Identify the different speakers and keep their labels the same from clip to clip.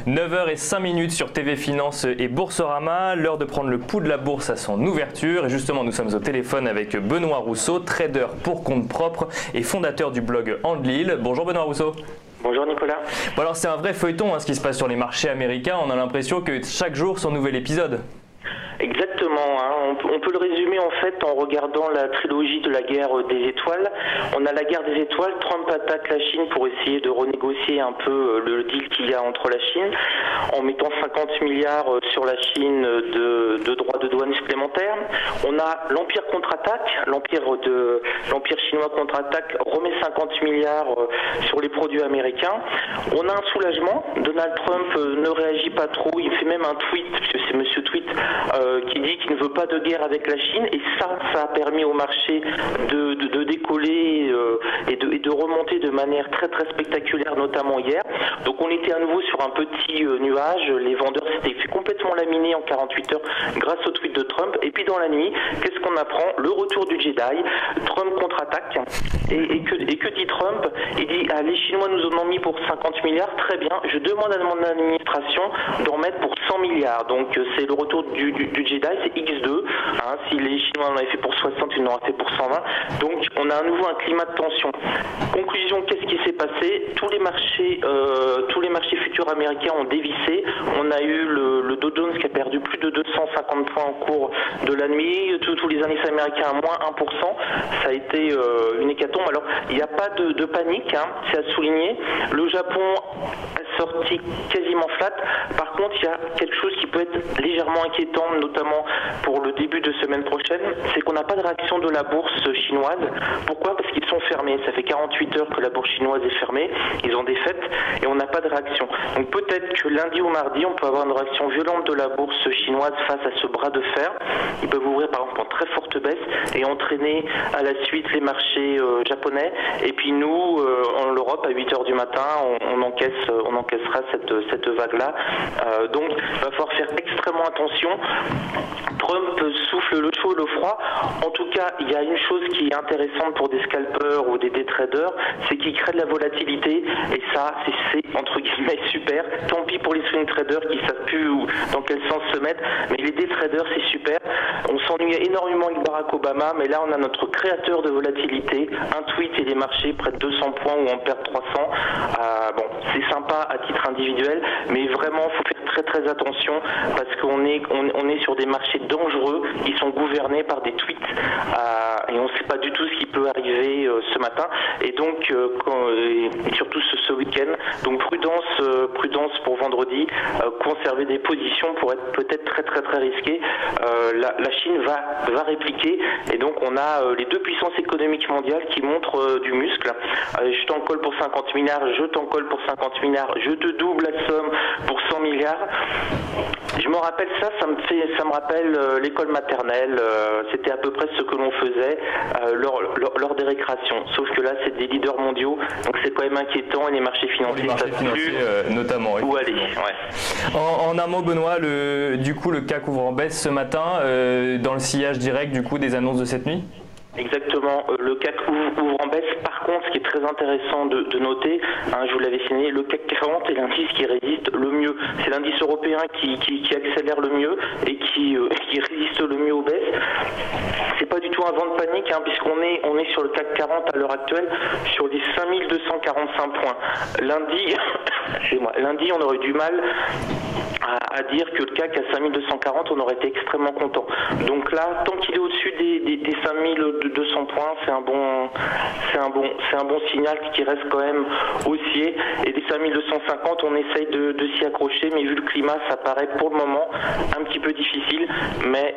Speaker 1: 9h05 sur TV Finance et Boursorama, l'heure de prendre le pouls de la bourse à son ouverture. Et justement, nous sommes au téléphone avec Benoît Rousseau, trader pour compte propre et fondateur du blog Andlil. Bonjour Benoît Rousseau.
Speaker 2: Bonjour Nicolas.
Speaker 1: Bon alors c'est un vrai feuilleton ce qui se passe sur les marchés américains. On a l'impression que chaque jour son nouvel épisode.
Speaker 2: Exactement, on peut le résumer en fait en regardant la trilogie de la guerre des étoiles. On a la guerre des étoiles, Trump attaque la Chine pour essayer de renégocier un peu le deal qu'il y a entre la Chine, en mettant 50 milliards sur la Chine de droits de douane supplémentaires. On a l'Empire contre-attaque, l'Empire chinois contre-attaque remet 50 milliards sur les produits américains. On a un soulagement, Donald Trump ne réagit pas trop, il fait même un tweet, puisque c'est Monsieur Tweet, qui dit qu'il ne veut pas de guerre avec la Chine, et ça a permis au marché de décoller et de remonter de manière très très spectaculaire, notamment hier. Donc on était à nouveau sur un petit nuage, les vendeurs s'étaient fait complètement laminer en 48 heures grâce au tweet de Trump, et puis dans la nuit, qu'est-ce qu'on apprend? Le retour du Jedi, Trump contre-attaque, et que dit Trump? Il dit les Chinois nous en ont mis pour 50 milliards, très bien, je demande à mon administration d'en mettre pour 100 milliards, donc c'est le retour du Jedi, c'est X2, si les Chinois en avaient fait pour 60, ils en auraient fait pour 120, donc on a à nouveau un climat de tension. Conclusion, qu'est-ce qui s'est passé? Tous les marchés futurs américains ont dévissé, on a eu le Dow Jones qui a perdu plus de 250 points au cours de la nuit, tous les indices américains à moins 1%, ça a été une hécatombe. Alors il n'y a pas de panique, c'est à souligner, le Japon a sorti quasiment flat, par contre il y a quelque chose qui peut être légèrement inquiétant, notamment pour le début de semaine prochaine, c'est qu'on n'a pas de réaction de la bourse chinoise. Pourquoi? Parce qu'ils sont fermés, ça fait 48 heures que la bourse chinoise est fermée, ils ont des fêtes et on n'a pas de réaction. Donc peut-être que lundi ou mardi, on peut avoir une réaction violente de la bourse chinoise face à ce bras de fer. Ils peuvent ouvrir par exemple en très forte baisse et entraîner à la suite les marchés japonais. Et puis nous, en Europe, à 8 heures du matin, on encaissera cette vague-là. Donc il va falloir faire extrêmement attention. Trump souffle le chaud et le froid. En tout cas, il y a une chose qui est intéressante pour des scalpers ou des traders, c'est qu'il crée de la volatilité, et ça, c'est entre guillemets super. Tant pis pour les swing traders qui ne savent plus dans quel sens se mettre, mais les day traders, c'est super. On s'ennuyait énormément avec Barack Obama, mais là, on a notre créateur de volatilité, un tweet et les marchés près de 200 points ou en perdent 300. Bon, c'est sympa à titre individuel, mais vraiment, il faut faire très très attention parce qu'on est sur des marchés dangereux qui sont gouvernés par des tweets et on ne sait pas du tout ce qui peut arriver ce matin, et donc surtout ce week-end, donc prudence pour vendredi, conserver des positions pour être peut-être très très très risqué. La Chine va répliquer, et donc on a les deux puissances économiques mondiales qui montrent du muscle. Je t'en colle pour 50 milliards, je t'en colle pour 50 milliards, je te double la somme pour 100 milliards. Je me rappelle ça me rappelle l'école maternelle, c'était à peu près ce que l'on faisait lors des récréations, sauf que là c'est des leaders mondiaux, donc c'est quand même inquiétant, et les marchés financiers
Speaker 1: ne savent plus notamment
Speaker 2: où aller. Ouais.
Speaker 1: En un mot Benoît, du coup le CAC ouvre en baisse ce matin, dans le sillage direct du coup des annonces de cette nuit?
Speaker 2: Exactement, le CAC ouvre en baisse. Par contre, ce qui est très intéressant de noter, je vous l'avais signé, le CAC 40 est l'indice qui résiste le mieux. C'est l'indice européen qui accélère le mieux et qui résiste le mieux aux baisses. C'est pas du tout un vent de panique, puisqu'on est sur le CAC 40 à l'heure actuelle sur les 5245 points. Lundi, on aurait du mal à dire que le CAC à 5240, on aurait été extrêmement content. Donc là, tant qu'il est au-dessus des 5200 points, c'est un bon signal qui reste quand même haussier. Et des 5250, on essaye de s'y accrocher, mais vu le climat, ça paraît pour le moment un petit peu difficile. Mais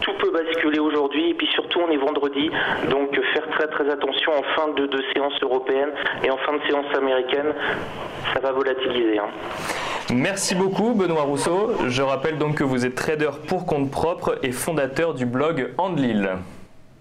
Speaker 2: tout peut basculer aujourd'hui, et puis surtout on est vendredi, donc faire très très attention en fin de séance européenne et en fin de séance américaine, ça va volatiliser.
Speaker 1: Merci beaucoup Benoît Rousseau. Je rappelle donc que vous êtes trader pour compte propre et fondateur du blog Andlil.